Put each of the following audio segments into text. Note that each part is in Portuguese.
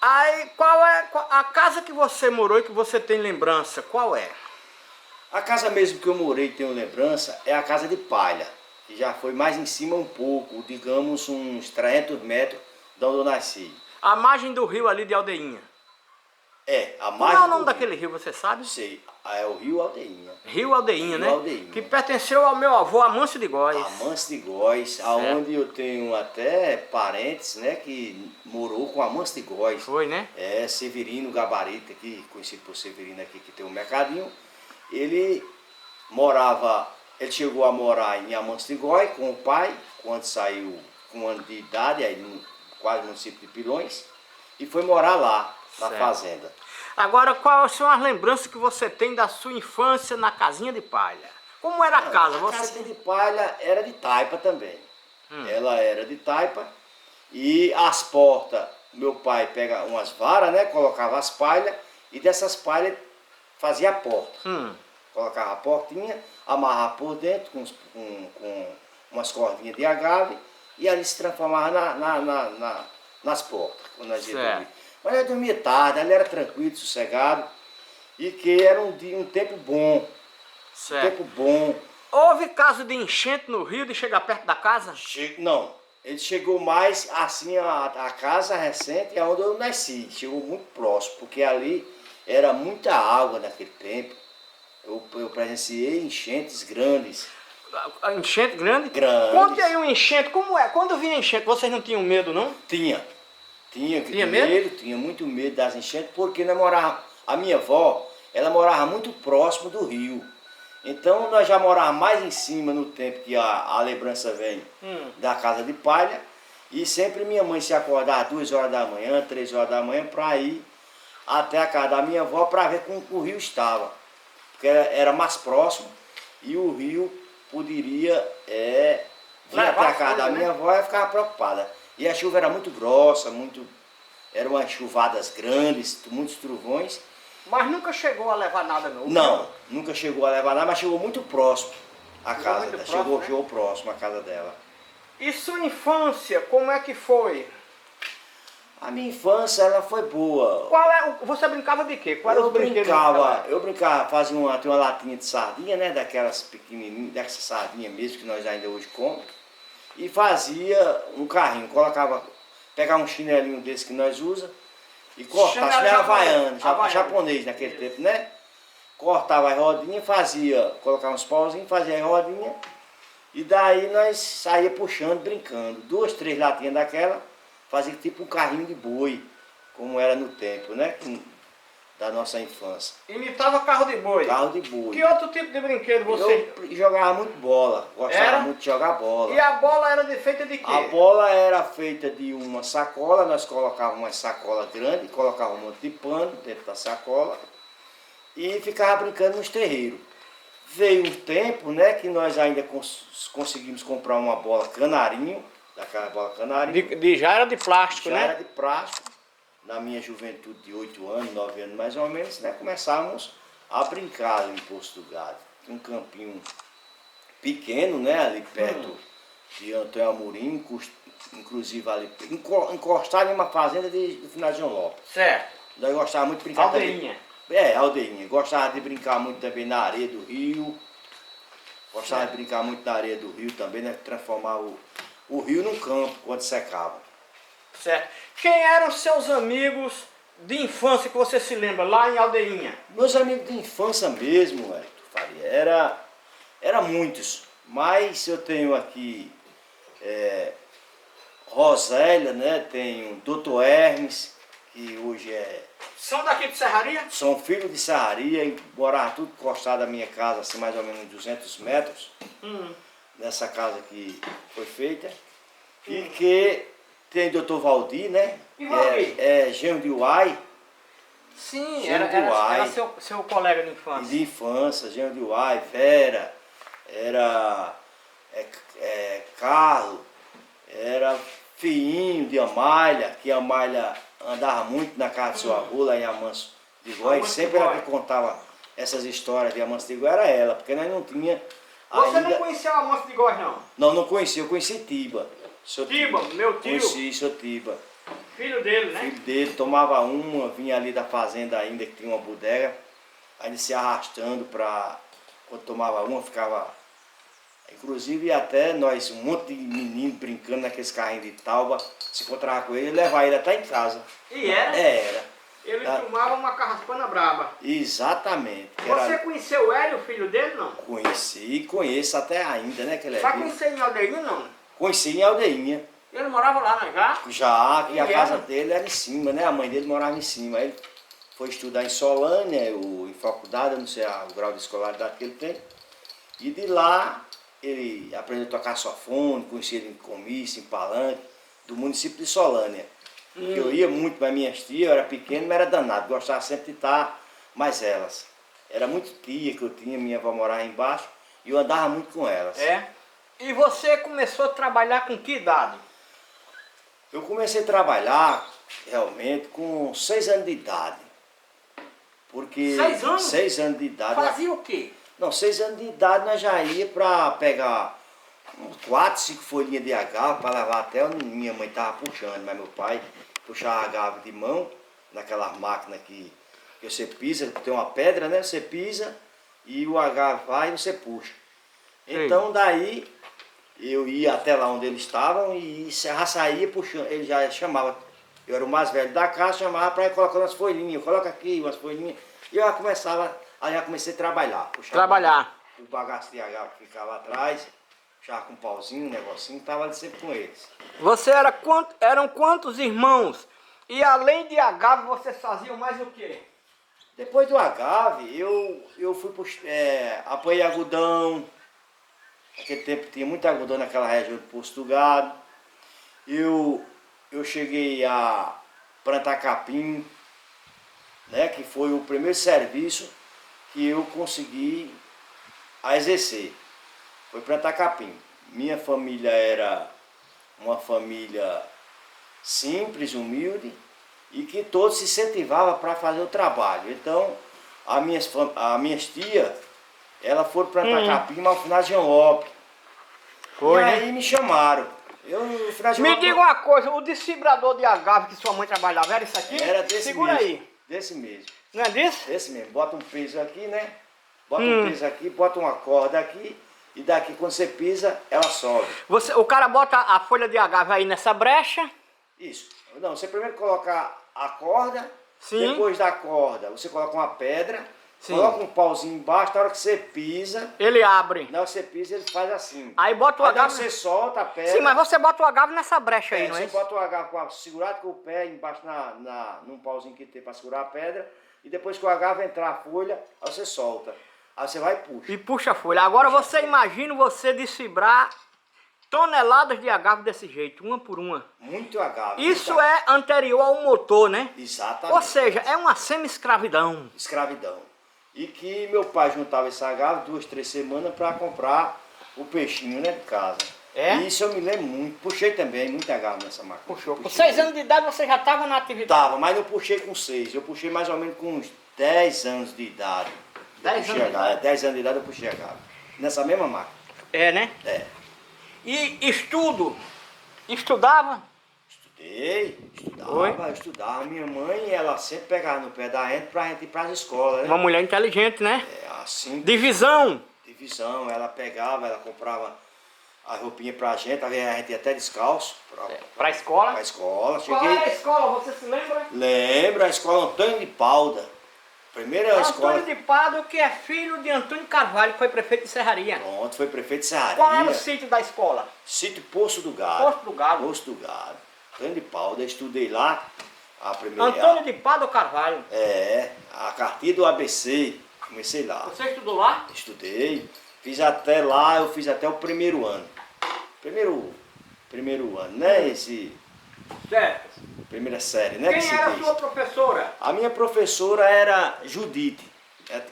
Aí, a casa que você morou e que você tem lembrança, qual é? A casa mesmo que eu morei e tenho lembrança é a casa de palha, que já foi mais em cima um pouco, digamos uns 300 metros de onde eu nasci. A margem do rio ali de Aldeinha. A Como margem é o nome do daquele rio, você sabe? Sei, é o Rio Aldeinha. Rio Aldeinha, Rio né? Aldeinha. Que pertenceu ao meu avô Amâncio de Góis. Amâncio de Góis, aonde eu tenho até parentes, né, que morou com Amâncio de Góis. Foi, né? É, Severino Gabarita, aqui, conhecido por Severino aqui, que tem um mercadinho. Ele chegou a morar em Amâncio de Góis com o pai, quando saiu com um ano de idade, aí quase no município de Pilões, e foi morar lá, na fazenda. Agora, quais são as lembranças que você tem da sua infância na casinha de palha? Como era a casa? A casinha de palha era de taipa também. Ela era de taipa e as portas, meu pai pega umas varas, né, colocava as palhas e dessas palhas fazia a porta. Colocava a portinha, amarrava por dentro com umas cordinhas de agave e ali se transformava nas portas, quando nós íamos dormir. Mas eu dormia tarde, ali era tranquilo, sossegado, e que era um tempo bom. Certo. Um tempo bom. Houve caso de enchente no rio, de chegar perto da casa? Não, ele chegou mais assim, a casa recente é onde eu nasci, chegou muito próximo, porque ali era muita água naquele tempo. Eu presenciei enchentes grandes. Enchente grande? Grandes. Conte aí um enchente, como é? Quando vinha enchente, vocês não tinham medo, não? Tinha medo? Tinha muito medo das enchentes, porque a minha avó, ela morava muito próximo do rio. Então nós já morávamos mais em cima no tempo que a lembrança vem da casa de palha. E sempre minha mãe se acordava 2 horas da manhã, 3 horas da manhã, para ir até a casa da minha avó para ver como o rio estava. Porque era mais próximo e o rio poderia vir até a casa da minha avó e ficava preocupada. E a chuva era muito grossa, eram umas chuvadas grandes, muitos trovões. Mas nunca chegou a levar nada não? Não, nunca chegou a levar nada, mas chegou muito próximo a casa dela. Chegou né? próximo a casa dela. E sua infância, como é que foi? A minha infância, ela foi boa. Você brincava de quê? Qual era os brinquedos? Eu brincava, tinha uma latinha de sardinha, né, daquelas pequenininhas, dessas sardinhas mesmo que nós ainda hoje comemos. E fazia um carrinho, pegava um chinelinho desse que nós usamos e cortava, chinelo havaiano, japonês naquele tempo, né? Cortava as rodinhas, colocava uns pauzinhos, fazia as rodinhas e daí nós saía puxando, brincando. 2, 3 latinhas daquela, fazia tipo um carrinho de boi, como era no tempo, né? Da nossa infância. Imitava carro de boi? Carro de boi. Que outro tipo de brinquedo você... Eu jogava muito bola, gostava muito de jogar bola. E a bola era feita de quê? A bola era feita de uma sacola, nós colocávamos uma sacola grande, colocávamos um monte de pano dentro da sacola e ficava brincando nos terreiros. Veio um tempo, né, que nós ainda conseguimos comprar uma bola canarinho, daquela bola canarinho. Já era de plástico, né? Já era de plástico. Na minha juventude de 8 anos, 9 anos mais ou menos, né, começávamos a brincar ali em Poço do Gado. Tinha um campinho pequeno, né, ali perto de Antônio Amorim, inclusive ali, encostado em uma fazenda do Finado João Lopes. Certo. Nós gostávamos muito de brincar Aldeinha. também. Aldeinha. Gostava de brincar muito também na areia do rio. Gostava de brincar muito na areia do rio também, né, transformar o rio num campo quando secava. Certo. Quem eram seus amigos de infância que você se lembra lá em Aldeinha? Meus amigos de infância mesmo, Hélito Faria, era muitos. Mas eu tenho aqui Rosélia, né? Tenho Dr. Hermes, que hoje São daqui de Serraria? São filhos de Serraria e moravam tudo encostado da minha casa, assim, mais ou menos uns 200 metros. Nessa casa que foi feita. E que tem Dr. Valdir, né? E Valdir? Genro de Uai. Sim, era seu colega de infância. De infância, Genro de Uai, Vera, era Carlos, era filhinho de Amália, que a Amália andava muito na casa do seu avô, lá em Amâncio de Góis. Sempre ela que contava essas histórias de Amâncio de Góis, era ela, porque nós não tinha. Você não conhecia o Amâncio de Góis, não? Não conhecia, eu conheci Tiba. Tiba, meu tio? Conheci, seu Tiba. Filho dele, né? Filho dele tomava uma, vinha ali da fazenda ainda, que tinha uma bodega, aí ele se arrastando para... Quando tomava uma, ficava... Inclusive até nós, um monte de menino brincando naqueles carrinhos de tauba, se encontrava com ele e levava ele até em casa. E era? Era. Ele tomava uma carraspana braba. Exatamente. Você conheceu o Hélio, filho dele, não? Conheci e conheço até ainda, né? Que ele é Já vivo. conheceu em Aldeinha, não? Conheci em Aldeinha. Ele morava lá, não é já? Já, que E a casa era? dele era em cima, né? A mãe dele morava em cima. Aí ele foi estudar em Solânia, em faculdade, eu não sei o grau de escolaridade que ele tem. E de lá ele aprendeu a tocar sofone, conhecia ele em comício, em palanque, do município de Solânia. Eu ia muito para minhas tias, eu era pequeno, mas era danado, gostava sempre de estar mais elas. Era muito tia que eu tinha, minha avó morava embaixo, e eu andava muito com elas. É. E você começou a trabalhar com que idade? Eu comecei a trabalhar realmente com 6 anos de idade. Porque 6 anos? 6 anos de idade. Fazia o quê? Não, 6 anos de idade nós já ia para pegar 4, 5 folhinhas de agave para levar até onde minha mãe estava puxando, mas meu pai puxava agave de mão, naquelas máquinas que você pisa, tem uma pedra, né? Você pisa e o agave vai e você puxa. Então daí eu ia até lá onde eles estavam e já saía puxando, ele já chamava, eu era o mais velho da casa, chamava para ir colocando as folhinhas, coloca aqui umas folhinhas, e eu já começava, aí já comecei a trabalhar. Trabalhar. O bagaço de agave que ficava atrás, puxava com um pauzinho, um negocinho, estava ali sempre com eles. Você eram quantos irmãos? E além de agave, vocês faziam mais o quê? Depois do agave, eu fui apanhei algodão. Naquele tempo tinha muito algodão naquela região do Poço do Gado. Eu cheguei a plantar capim, né, que foi o primeiro serviço que eu consegui a exercer. Foi plantar capim. Minha família era uma família simples, humilde, e que todos se incentivavam para fazer o trabalho. Então, as minhas tias, elas foram plantar capim, mas no final de Anlop. Foi, e né? aí me chamaram. Me diga uma coisa, o desfibrador de agave que sua mãe trabalhava, era isso aqui? Era desse Segura mesmo. aí. Desse mesmo. Não é disso? Desse mesmo. Bota um peso aqui, né? Bota um peso aqui, bota uma corda aqui, e daqui quando você pisa, ela sobe. O cara bota a folha de agave aí nessa brecha. Isso. Não, você primeiro coloca a corda, Sim. depois da corda você coloca uma pedra, Sim. coloca um pauzinho embaixo, na hora que você pisa, Ele abre. na hora que você pisa ele faz assim. Aí bota o Aí agave. você solta a pedra. Sim, mas você bota o agave nessa brecha aí, não é Você isso? bota o agave segurado com o pé embaixo num pauzinho que tem para segurar a pedra, e depois que o agave entrar a folha, aí você solta. Aí você vai e puxa. E puxa a folha. Agora você imagina você desfibrar toneladas de agave desse jeito, uma por uma. Muito agave. Isso muito é anterior ao motor, né? Exatamente. Ou seja, é uma semi-escravidão. Escravidão. E que meu pai juntava esse agave 2, 3 semanas para comprar o peixinho, né, de casa. É? E isso eu me lembro muito. Puxei também muito agave nessa máquina. Puxou. Com Puxei. 6 anos de idade você já estava na atividade? Tava, mas não puxei com 6. Eu puxei mais ou menos com uns 10 anos de idade. 10 anos de idade? 10 anos de idade eu puxei agave. Nessa mesma máquina. É, né? É. E estudo? Estudava? Estudava. Minha mãe, ela sempre pegava no pé da gente pra gente ir pras escolas, né? Uma mulher inteligente, né? É, assim, Divisão. divisão, ela pegava, ela comprava a roupinha pra gente, a gente ia até descalço. Pra escola? Pra escola. Qual era a escola? Você se lembra? Lembro, a escola Antônio de Pauda. Primeira escola. Antônio de Pádua, que é filho de Antônio Carvalho, que foi prefeito de Serraria. Pronto, foi prefeito de Serraria. Qual era o sítio da escola? Sítio Poço do Gado. Poço do Gado. Poço do Gado. Antônio de Pauda, estudei lá a primeira. Antônio de Pádua Carvalho. A cartilha do ABC. Comecei lá. Você estudou lá? Estudei. Fiz até lá, eu fiz até o primeiro ano. Primeiro ano, né? Certo. Primeira série, né? que Quem se era a diz. sua professora? A minha professora era Judite.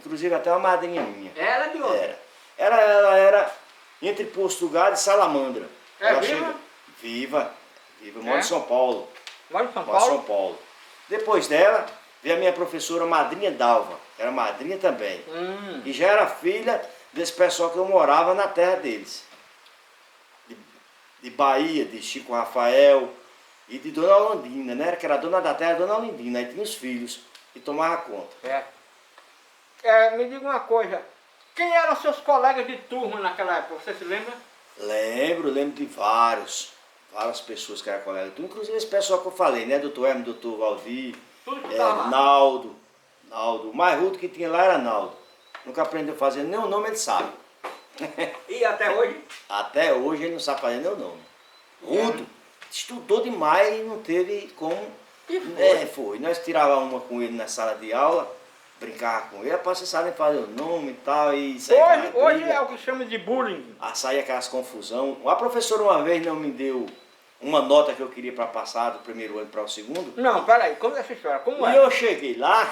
Inclusive até uma madrinha minha. Ela é de onde? Ela era entre Poço do Gado e Salamandra. É Ela viva? Viva. Mora em São Paulo. Mora em São Mora em São Paulo? Paulo. Depois dela, veio a minha professora Madrinha Dalva. Era madrinha também. E já era filha desse pessoal que eu morava na terra deles. De Bahia, de Chico Rafael, e de Dona Olandina, né? Que era a dona da terra, Dona Olandina. Aí tinha os filhos e tomava conta. Me diga uma coisa, quem eram seus colegas de turma naquela época, você se lembra? Lembro de várias pessoas que eram colegas de turma, inclusive esse pessoal que eu falei, né? Doutor Hermes, doutor Valdir, Tudo que tava lá. Naldo. O mais rudo que tinha lá era Naldo. Nunca aprendeu a fazer nem o nome, ele sabe. E até hoje? Até hoje ele não sabe fazer nem o nome. Rudo. Estudou demais e não teve como. E foi? Foi. Nós tirávamos uma com ele na sala de aula, brincava com ele, rapaz, você sabe fazer o nome e tal. E Hoje é o que chama de bullying. saía aquelas confusão. A professora uma vez não me deu uma nota que eu queria para passar do primeiro ano para o segundo. Não, peraí, conta essa história, como E é? eu cheguei lá,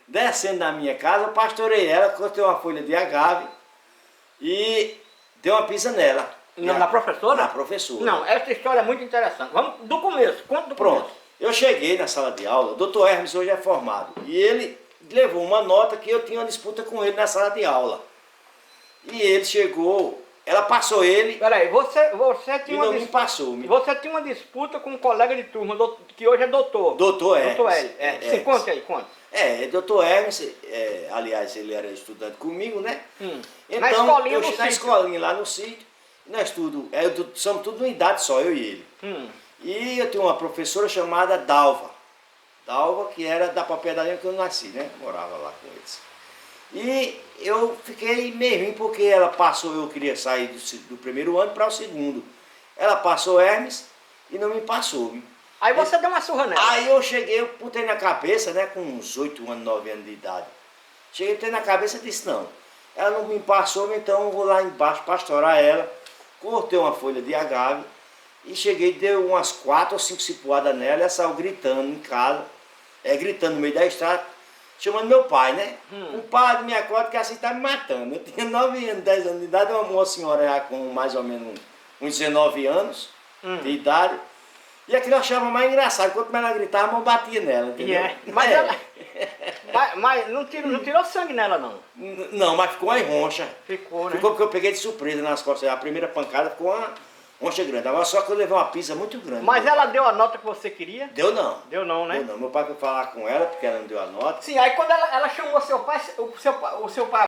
descendo da minha casa, eu pastorei ela, cortei uma folha de agave e dei uma pisa nela. Na professora? Na professora. Não, essa história é muito interessante. Vamos do começo, conta do Pronto. começo. Eu cheguei na sala de aula, o doutor Hermes hoje é formado, e ele levou uma nota que eu tinha uma disputa com ele na sala de aula. E ele chegou, ela passou ele Peraí, você e tinha uma não me disputa. passou. Você tinha uma disputa com um colega de turma, que hoje é doutor. Doutor Hermes. Doutor Hélio. Sim, Hermes. conta aí, conta. Doutor Hermes, aliás, ele era estudante comigo, né? Então, Na escolinha eu no na sítio. escolinha lá no sítio, nós somos tudo uma idade só, eu e ele. E eu tenho uma professora chamada Dalva. Dalva, que era da propriedade que eu nasci, né? Morava lá com eles. E eu fiquei meio ruim porque ela passou, eu queria sair do primeiro ano para o segundo. Ela passou Hermes e não me passou. Aí você deu uma surra nela. Aí eu cheguei, eu botei na cabeça, né, com uns 8 anos, 9 anos de idade. Cheguei, botei na cabeça e disse, não, ela não me passou, então eu vou lá embaixo pastorar ela. Cortei uma folha de agave e cheguei, deu umas 4 ou 5 cipuadas nela, e ela saiu gritando em casa, gritando no meio da estrada, chamando meu pai, né? O pai me acorda que assim tá me matando. Eu tinha 9 anos, 10 anos de idade, uma senhora já com mais ou menos uns 19 anos de idade. E aquilo eu achava mais engraçado, quanto mais ela gritava, eu batia nela, entendeu? Mas ela... mas não tirou sangue nela, não. Não, mas ficou uma roncha. Ficou, né? Ficou porque eu peguei de surpresa nas costas. A primeira pancada ficou uma roncha grande. Agora só que eu levei uma pisa muito grande. Mas ela deu a nota que você queria? Deu não. Deu não, né? Deu não. Meu pai foi falar com ela, porque ela não deu a nota. Sim, aí quando ela chamou seu pai, o seu pai